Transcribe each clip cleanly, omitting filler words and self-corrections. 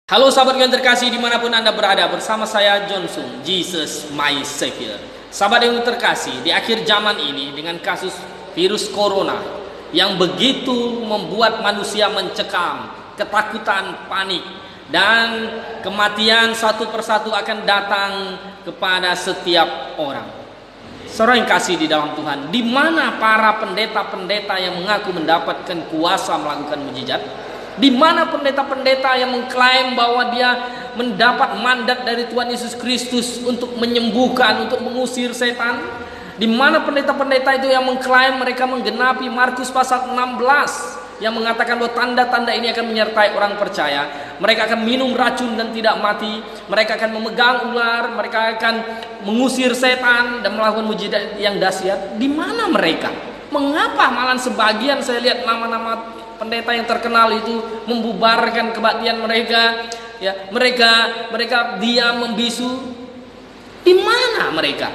Halo sahabat yang terkasih dimanapun Anda berada, bersama saya Johnson, Jesus my Savior. Sahabat yang terkasih, di akhir zaman ini dengan kasus virus corona yang begitu membuat manusia mencekam, ketakutan, panik, dan kematian satu persatu akan datang kepada setiap orang. Saudara yang kasih di dalam Tuhan, di mana para pendeta-pendeta yang mengaku mendapatkan kuasa melakukan mujizat? Di mana pendeta-pendeta yang mengklaim bahwa dia mendapat mandat dari Tuhan Yesus Kristus untuk menyembuhkan, untuk mengusir setan? Di mana pendeta-pendeta itu yang mengklaim mereka menggenapi Markus pasal 16 yang mengatakan bahwa tanda-tanda ini akan menyertai orang percaya? Mereka akan minum racun dan tidak mati, mereka akan memegang ular, mereka akan mengusir setan dan melakukan mujizat yang dahsyat. Di mana mereka? Mengapa malah sebagian saya lihat nama-nama pendeta yang terkenal itu membubarkan kebaktian mereka, ya, mereka diam membisu? Di mana mereka?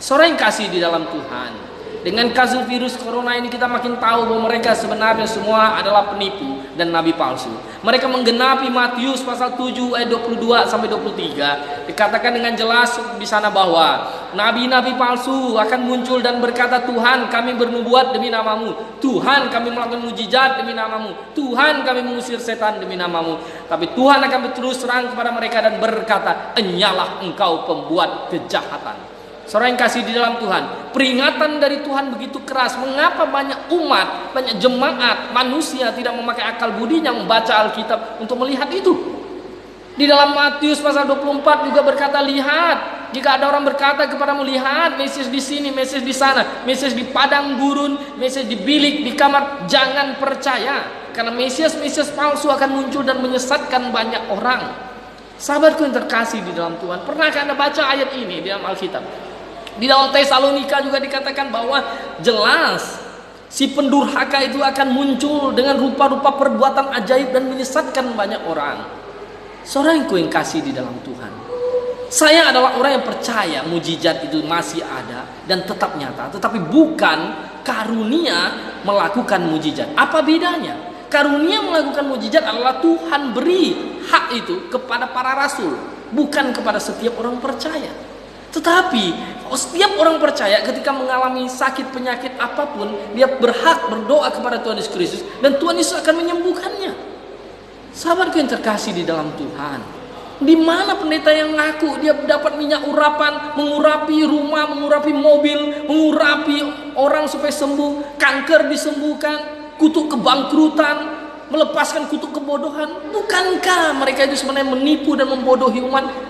Saudara yang kasih di dalam Tuhan, dengan kasus virus corona ini kita makin tahu bahwa mereka sebenarnya semua adalah penipu dan nabi palsu. Mereka menggenapi Matius pasal 7 ayat 22 sampai 23. Dikatakan dengan jelas di sana bahwa nabi-nabi palsu akan muncul dan berkata, Tuhan kami bernubuat demi namamu, Tuhan kami melakukan mujizat demi namamu, Tuhan kami mengusir setan demi namamu. Tapi Tuhan akan berterus terang kepada mereka dan berkata, enyalah engkau pembuat kejahatan. Saudara yang kasih di dalam Tuhan, peringatan dari Tuhan begitu keras. Mengapa banyak umat, banyak jemaat, manusia tidak memakai akal budinya membaca Alkitab untuk melihat itu? Di dalam Matius pasal 24 juga berkata, lihat, jika ada orang berkata kepadamu, lihat Mesias di sini, Mesias di sana, Mesias di padang gurun, Mesias di bilik, di kamar, jangan percaya, karena Mesias palsu akan muncul dan menyesatkan banyak orang. Sahabatku yang terkasih di dalam Tuhan, pernahkah Anda baca ayat ini di dalam Alkitab? Di dalam Tesalonika juga dikatakan bahwa jelas si pendurhaka itu akan muncul dengan rupa-rupa perbuatan ajaib dan menyesatkan banyak orang. Saudaraku yang kasih di dalam Tuhan, saya adalah orang yang percaya mujizat itu masih ada dan tetap nyata, tetapi bukan karunia melakukan mujizat. Apa bedanya? Karunia melakukan mujizat adalah Tuhan beri hak itu kepada para rasul, bukan kepada setiap orang percaya. Tetapi setiap orang percaya ketika mengalami sakit penyakit apapun, dia berhak berdoa kepada Tuhan Yesus Kristus dan Tuhan Yesus akan menyembuhkannya. Sahabatku yang terkasih di dalam Tuhan, di mana pendeta yang ngaku dia dapat minyak urapan, mengurapi rumah, mengurapi mobil, mengurapi orang supaya sembuh, kanker disembuhkan, kutuk kebangkrutan, melepaskan kutuk kebodohan? Bukankah mereka itu sebenarnya menipu dan membodohi umat?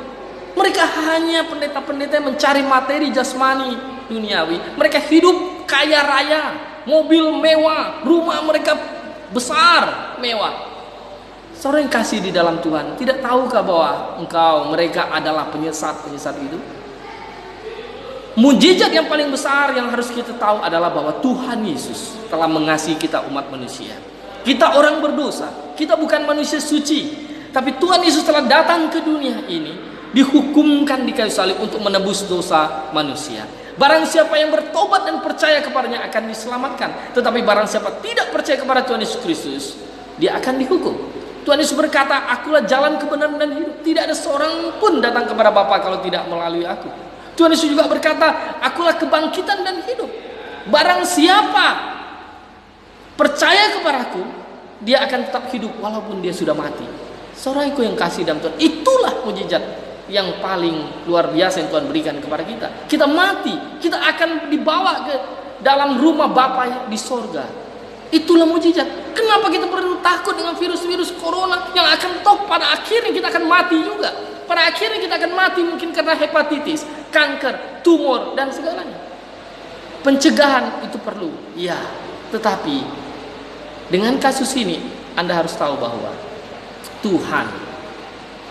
Mereka hanya pendeta-pendeta yang mencari materi jasmani duniawi. Mereka hidup kaya raya, mobil mewah, rumah mereka besar, mewah. Saudara yang kasih di dalam Tuhan, tidak tahukah bahwa mereka adalah penyesat-penyesat itu? Mujizat yang paling besar yang harus kita tahu adalah bahwa Tuhan Yesus telah mengasihi kita umat manusia. Kita orang berdosa, kita bukan manusia suci, tapi Tuhan Yesus telah datang ke dunia ini, dihukumkan di kayu salib untuk menebus dosa manusia. Barang siapa yang bertobat dan percaya kepadanya akan diselamatkan, tetapi barang siapa tidak percaya kepada Tuhan Yesus Kristus, dia akan dihukum. Tuhan Yesus berkata, akulah jalan kebenaran dan hidup, tidak ada seorang pun datang kepada Bapa kalau tidak melalui aku. Tuhan Yesus juga berkata, akulah kebangkitan dan hidup. Barang siapa percaya kepadaku, dia akan tetap hidup walaupun dia sudah mati. Saudaraku yang kasih dalam Tuhan, itulah mujizat yang paling luar biasa yang Tuhan berikan kepada kita. Kita mati, kita akan dibawa ke dalam rumah Bapa di sorga. Itulah mujizat. Kenapa kita perlu takut dengan virus-virus corona yang akan pada akhirnya kita akan mati juga? Pada akhirnya kita akan mati mungkin karena hepatitis, kanker, tumor dan segalanya. Pencegahan itu perlu, ya. Tetapi dengan kasus ini Anda harus tahu bahwa Tuhan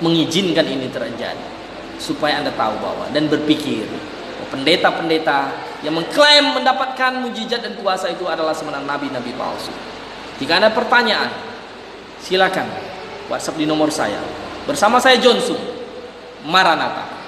mengizinkan ini terjadi supaya Anda tahu bahwa dan berpikir pendeta-pendeta yang mengklaim mendapatkan mujizat dan kuasa itu adalah sebenarnya nabi-nabi palsu. Jika ada pertanyaan, silakan WhatsApp di nomor saya. Bersama saya Johnson. Maranatha.